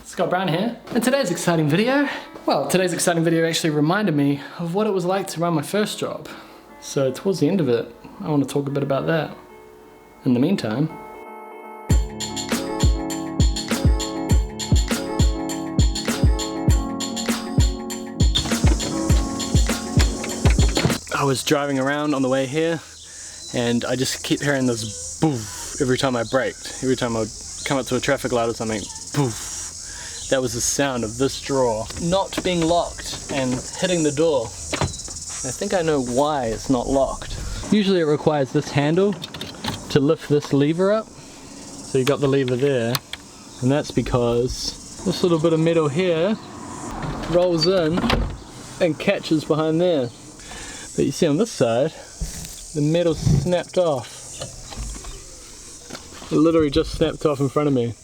Scott Brown here, and today's exciting video actually reminded me of what it was like to run my first job. So towards the end of it, I want to talk a bit about that. In the meantime, I was driving around on the way here, and I just keep hearing this boof every time I braked. Every time I would come up to a traffic light or something, boof. That was the sound of this drawer not being locked and hitting the door. I think I know why it's not locked. Usually it requires this handle to lift this lever up. So you got the lever there, and that's because this little bit of metal here rolls in and catches behind there. But you see on this side, the metal snapped off. It literally just snapped off in front of me.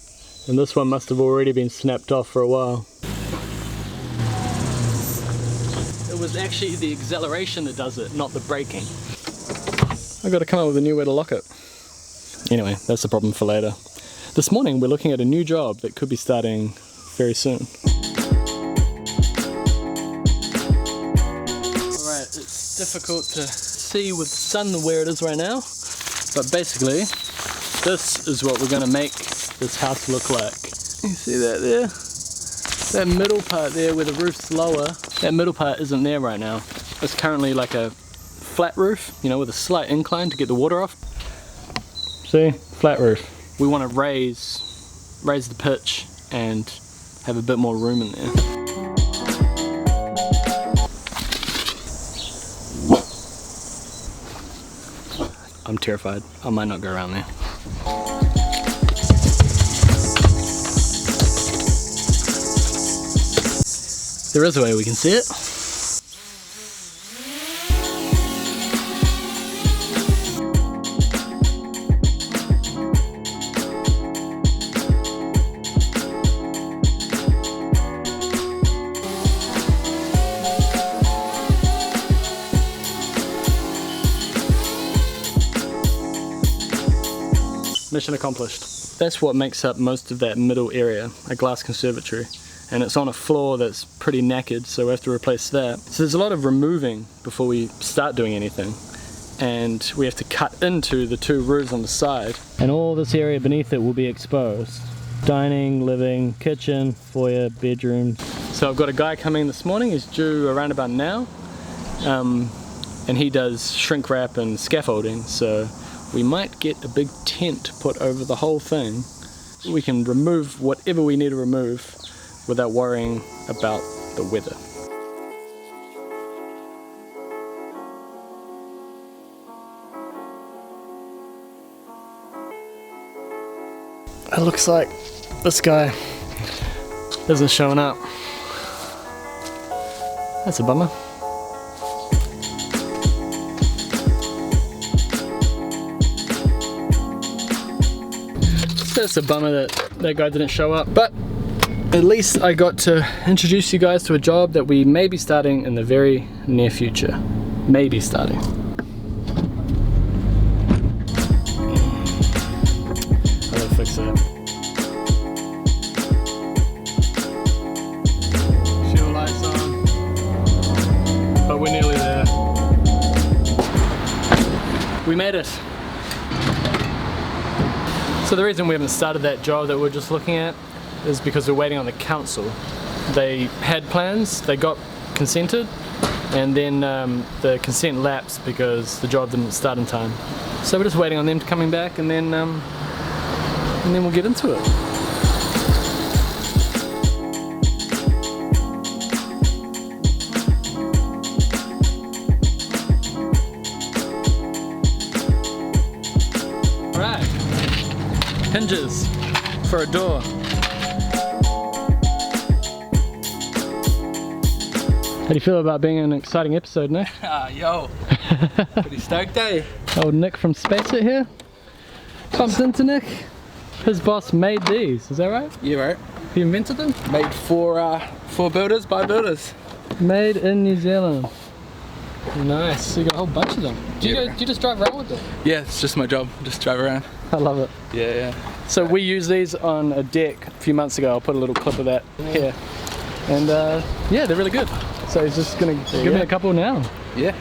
And this one must have already been snapped off for a while. It was actually the acceleration that does it, not the braking. I gotta come up with a new way to lock it. Anyway, that's a problem for later. This morning we're looking at a new job that could be starting very soon. Alright, it's difficult to see with the sun where it is right now, but basically this is what we're gonna make this house look like. You see that there? That middle part there where the roof's lower, that middle part isn't there right now. It's currently like a flat roof, you know, with a slight incline to get the water off. See? Flat roof. We want to raise the pitch and have a bit more room in there. I'm terrified. I might not go around there. There is a way we can see it. Mission accomplished. That's what makes up most of that middle area, a glass conservatory. And it's on a floor that's pretty knackered, so we have to replace that. So there's a lot of removing before we start doing anything. And we have to cut into the two roofs on the side. And all this area beneath it will be exposed. Dining, living, kitchen, foyer, bedroom. So I've got a guy coming this morning, he's due around about now. And he does shrink wrap and scaffolding, so we might get a big tent put over the whole thing. We can remove whatever we need to remove without worrying about the weather. It looks like this guy isn't showing up. That's a bummer. That's a bummer that guy didn't show up, but at least I got to introduce you guys to a job that we may be starting in the very near future. Maybe starting. I gotta fix that. Fuel lights on. But we're nearly there. We made it. So the reason we haven't started that job that we're just looking at is because we're waiting on the council. They had plans, they got consented, and then the consent lapsed because the job didn't start in time. So we're just waiting on them to coming back, and then we'll get into it. Right, hinges for a door. How do you feel about being an exciting episode, Nick? Yo, pretty stoked, eh? Old Nick from Spacer here. Bumped into Nick. His boss made these, is that right? Yeah, right. He invented them? Made for builders by builders. Made in New Zealand. Nice, so you got a whole bunch of them. Do you just drive around with them? Yeah, it's just my job, just drive around. I love it. Yeah. So we used these on a deck a few months ago. I'll put a little clip of that here. And yeah, they're really good. So he's just gonna give me a couple now. Yeah.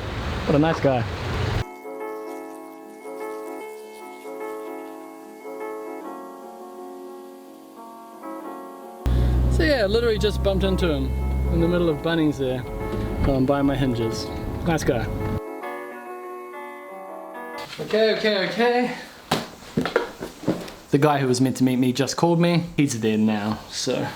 What a nice guy. So yeah, I literally just bumped into him in the middle of Bunnings there while I'm buying my hinges. Nice guy. Okay. The guy who was meant to meet me just called me. He's there now, so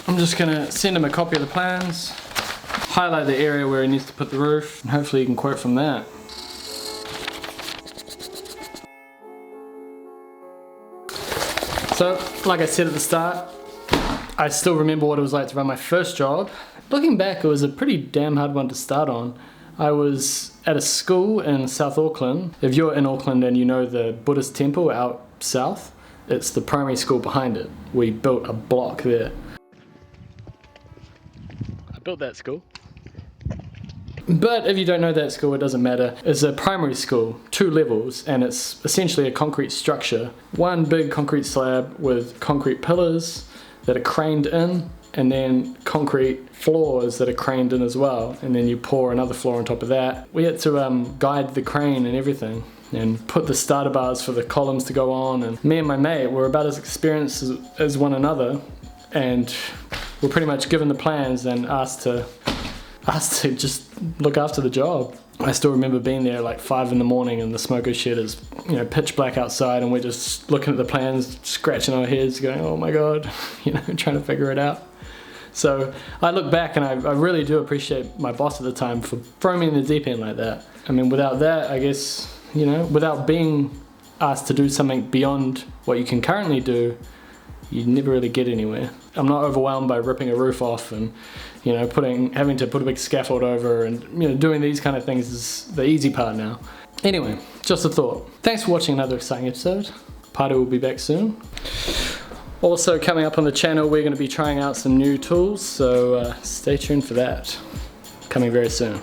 I'm just gonna send him a copy of the plans, highlight the area where he needs to put the roof, and hopefully he can quote from that. So, like I said at the start, I still remember what it was like to run my first job. Looking back, it was a pretty damn hard one to start on. I was at a school in South Auckland. If you're in Auckland and you know the Buddhist temple out south, it's the primary school behind it. We built a block there. I built that school. But if you don't know that school, it doesn't matter. It's a primary school, 2 levels, and it's essentially a concrete structure. One big concrete slab with concrete pillars that are craned in, and then concrete floors that are craned in as well, and then you pour another floor on top of that. We had to guide the crane and everything, and put the starter bars for the columns to go on, and me and my mate were about as experienced as one another, and we're pretty much given the plans and asked to just look after the job. I still remember being there like 5 in the morning and the smoker shed is, you know, pitch black outside, and we're just looking at the plans, scratching our heads, going, oh my god, you know, trying to figure it out. So I look back and I really do appreciate my boss at the time for throwing me in the deep end like that. I mean, without that, I guess, you know, without being asked to do something beyond what you can currently do, you never really get anywhere. I'm not overwhelmed by ripping a roof off and, you know, having to put a big scaffold over, and, you know, doing these kind of things is the easy part now. Anyway, just a thought. Thanks for watching another exciting episode. Party will be back soon. Also coming up on the channel, we're going to be trying out some new tools, so stay tuned for that. Coming very soon.